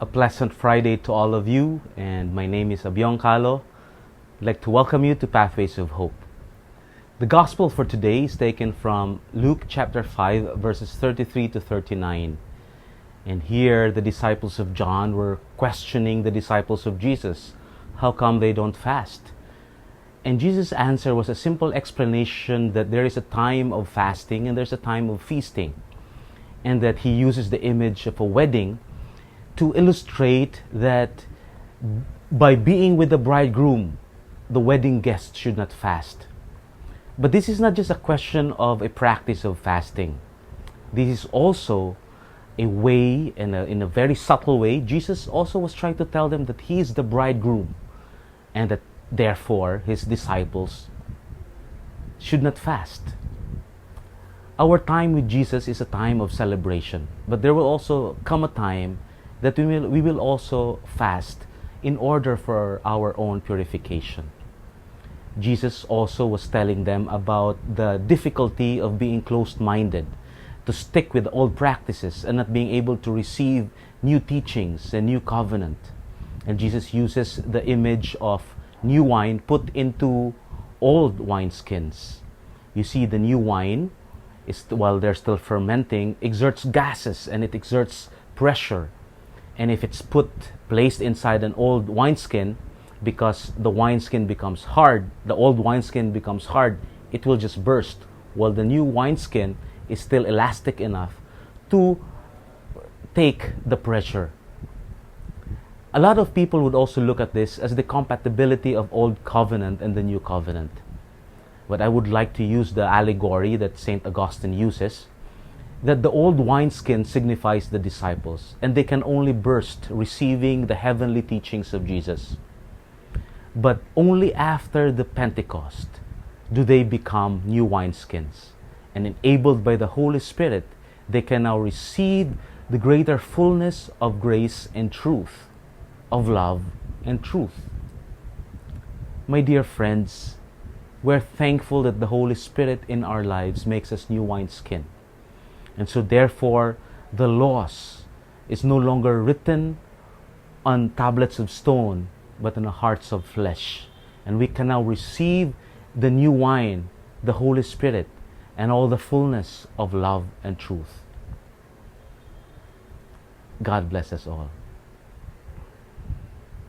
A pleasant Friday to all of you, and my name is Abyong Kalo. I'd like to welcome you to Pathways of Hope. The Gospel for today is taken from Luke chapter 5, verses 33 to 39. And here the disciples of John were questioning the disciples of Jesus. How come they don't fast? And Jesus' answer was a simple explanation that there is a time of fasting and there's a time of feasting. And that he uses the image of a wedding to illustrate that by being with the bridegroom, the wedding guests should not fast. But this is not just a question of a practice of fasting. This is also a way, in a very subtle way, Jesus also was trying to tell them that he is the bridegroom and that therefore his disciples should not fast. Our time with Jesus is a time of celebration, but there will also come a time that we will also fast in order for our own purification. Jesus also was telling them about the difficulty of being closed-minded, to stick with old practices and not being able to receive new teachings and new covenant. And Jesus uses the image of new wine put into old wineskins. You see, the new wine while they're still fermenting, exerts gases and it exerts pressure. And if it's placed inside an old wineskin, because the wineskin becomes hard, the old wineskin becomes hard, it will just burst. While the new wineskin is still elastic enough to take the pressure. A lot of people would also look at this as the compatibility of Old Covenant and the New Covenant. But I would like to use the allegory that St. Augustine uses, that the old wineskin signifies the disciples, and they can only burst receiving the heavenly teachings of Jesus. But only after the Pentecost do they become new wineskins, and enabled by the Holy Spirit, they can now receive the greater fullness of grace and truth, of love and truth. My dear friends, we're thankful that the Holy Spirit in our lives makes us new wineskin. And so therefore, the laws is no longer written on tablets of stone, but on the hearts of flesh. And we can now receive the new wine, the Holy Spirit, and all the fullness of love and truth. God bless us all.